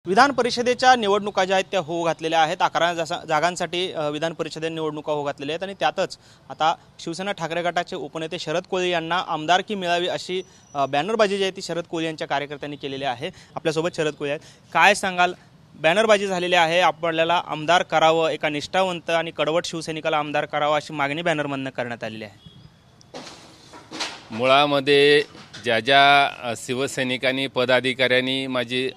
विधान परिषदेच्या निवडणुका ज्या आहेत त्या होऊ घातलेल्या आहेत। 11 जागांसाठी विधान परिषदेने निवडणुका होऊ घातलेल्या आहेत आणि त्यातच आता शिवसेना ठाकरे गटाचे उपनेते शरद कोळी यांना आमदारकी मिळावी अशी बॅनरबाजी जी आहे ती शरद कोळी यांच्या कार्यकर्त्यांनी केलेली आहे। आपल्यासोबत शरद कोळी आहेत, काय सांगाल? बॅनरबाजी झालेली आहे, आपल्याला आमदार करावं, एका निष्ठावंत आणि कडवट शिवसैनिकाला आमदार करावं अशी मागणी बॅनरमधनं करण्यात आलेली आहे। मुळामध्ये ज्या शिवसैनिकांनी पदाधिकाऱ्यांनी माझी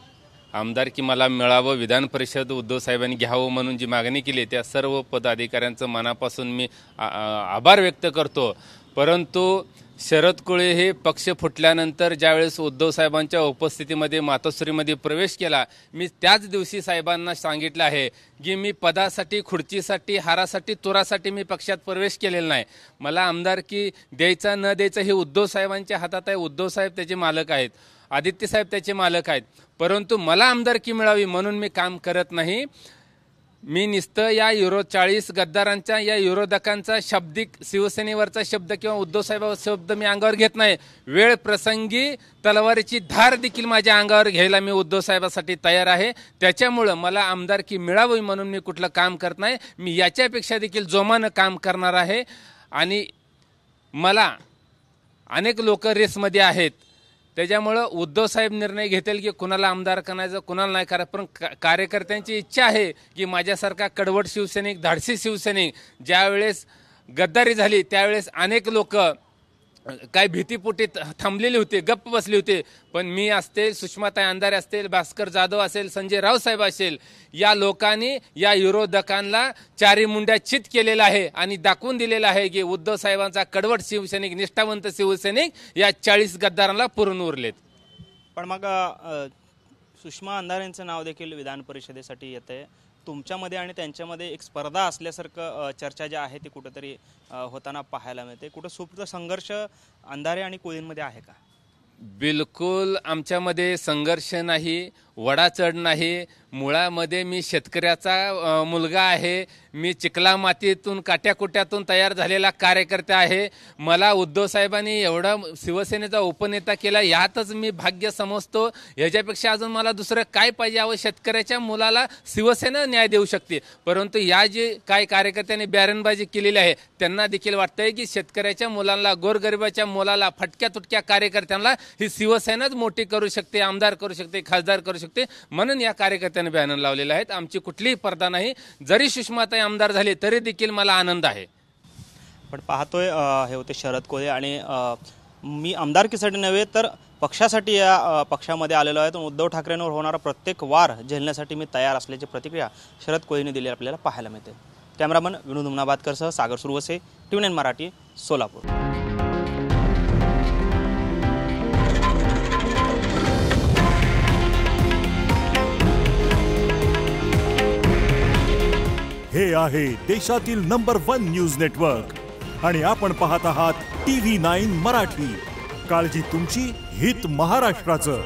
आमदारकी मला मिळावं, विधान परिषद उद्धव साहेबांनी घ्यावं म्हणून जी मागणी केली त्या सर्व पदाधिकाऱ्यांचं मनापासून मी आभार व्यक्त करतो। परंतु शरद कोळी हे पक्ष फुटल्यानंतर ज्यावेळेस उद्धव साहेबांच्या उपस्थितीमध्ये मातोश्रीमध्ये प्रवेश केला, मी त्याच दिवशी साहेबांना सांगितलं आहे की मी पदासाठी, खुर्चीसाठी, हारासाठी, तुरासाठी मी पक्षात प्रवेश केलेला नाही। मला आमदारकी द्यायचा न द्यायचा हे उद्धव साहेबांच्या हातात आहे। उद्धव साहेब त्याचे मालक आहेत, आदित्य साहेब त्याचे मालक आहेत, परंतु मला आमदारकी मिळावी म्हणून मी काम करत नाही। मी नुसतं या 40 गद्दारांच्या, या विरोधकांचा शाब्दिक शिवसेनेवरचा शब्द किंवा उद्धव साहेबांचा शब्द मी अंगावर घेत नाही। वेळ प्रसंगी तलवारीची धार देखील माझ्या अंगावर घ्यायला मी उद्धव साहेबांसाठी तयार आहे। त्याच्यामुळं मला आमदारकी मिळावी म्हणून मी कुठलं काम करत नाही, मी याच्यापेक्षा देखील जोमानं काम करणार आहे। आणि मला अनेक लोक रेसमध्ये आहेत, त्याच्यामुळं उद्धव साहेब निर्णय घेतील की कुणाला आमदार करायचं, कुणाला नाही करायचं, पण कार्यकर्त्यांची इच्छा आहे की माझ्यासारखा कडवट शिवसैनिक, धाडसी शिवसैनिक, ज्यावेळेस गद्दारी झाली त्यावेळेस अनेक लोक काय भीतीपोटी थांबलेले होते, गप्प बसले होते, पण मी असतील, सुषमाताई अंधारे असतील, भास्कर जाधव असेल, संजय राव साहेब असेल, या लोकांनी या विरोधकांना चारी मुंड्या चित केलेला आहे आणि दाखवून दिलेला आहे की उद्धव साहेबांचा कडवट शिवसैनिक, निष्ठावंत शिवसैनिक या 40 गद्दारांना पुरून उरलेत। पण मग सुषमा अंधारेंचं नाव देखील विधान परिषदेसाठी येतंय, तुमच्यामध्ये आणि त्यांच्यामध्ये एक स्पर्धा असल्यासारखं चर्चा ज्या आहे ती कुठेतरी होताना पाहायला मिळते। कुठं सुप्त संघर्ष अंधारे आणि कोळींमध्ये आहे का? बिलकुल आमच्यामध्ये संघर्ष नाही, वडाचढ नाही। मुळामध्ये मी शेतकऱ्याचा मुलगा आहे, मी चिखला मातीतून, काट्याकुट्यातून तयार झालेला कार्यकर्ता आहे। मला उद्धव साहेबांनी एवढा शिवसेनेचा उपनेता केला, यातच मी भाग्य समजतो। याच्यापेक्षा अजून मला दुसरं काय पाहिजे? अहो, शेतकऱ्याच्या मुलाला शिवसेना न्याय देऊ शकते, परंतु या जे काय कार्यकर्त्यांनी बॅरनबाजी केलेली आहे त्यांना देखील वाटतंय की शेतकऱ्याच्या मुलांना, गोरगरिबाच्या मुलाला, फटक्या तुटक्या कार्यकर्त्यांना ही शिवसेनाच मोठी करू शकते, आमदार करू शकते, खासदार करू शकते, म्हणून या कार्यकर्त्यांनी बॅनर लावलेले आहेत। आमची कुठलीही स्पर्धा नाही, जरी सुषमाताई आमदार झाले तरी देखील मला आनंद आहे। पण पाहतोय हे होते शरद कोळी आणि मी आमदारकीसाठी नव्हे तर पक्षासाठी या पक्षामध्ये आलेलो आहे, तर उद्धव ठाकरेंवर होणारा प्रत्येक वार झेलण्यासाठी मी तयार असल्याची प्रतिक्रिया शरद कोळीने दिली आपल्याला पाहायला मिळते। कॅमेरामन विनोद उमनाबादकरसह सागर सुरवसे, TVNN मराठी, सोलापूर। हे आहे देशातील नंबर 1 न्यूज नेटवर्क आणि आपण पाहत आहात TV9 मराठी। काळजी तुमची, हित महाराष्ट्राचं।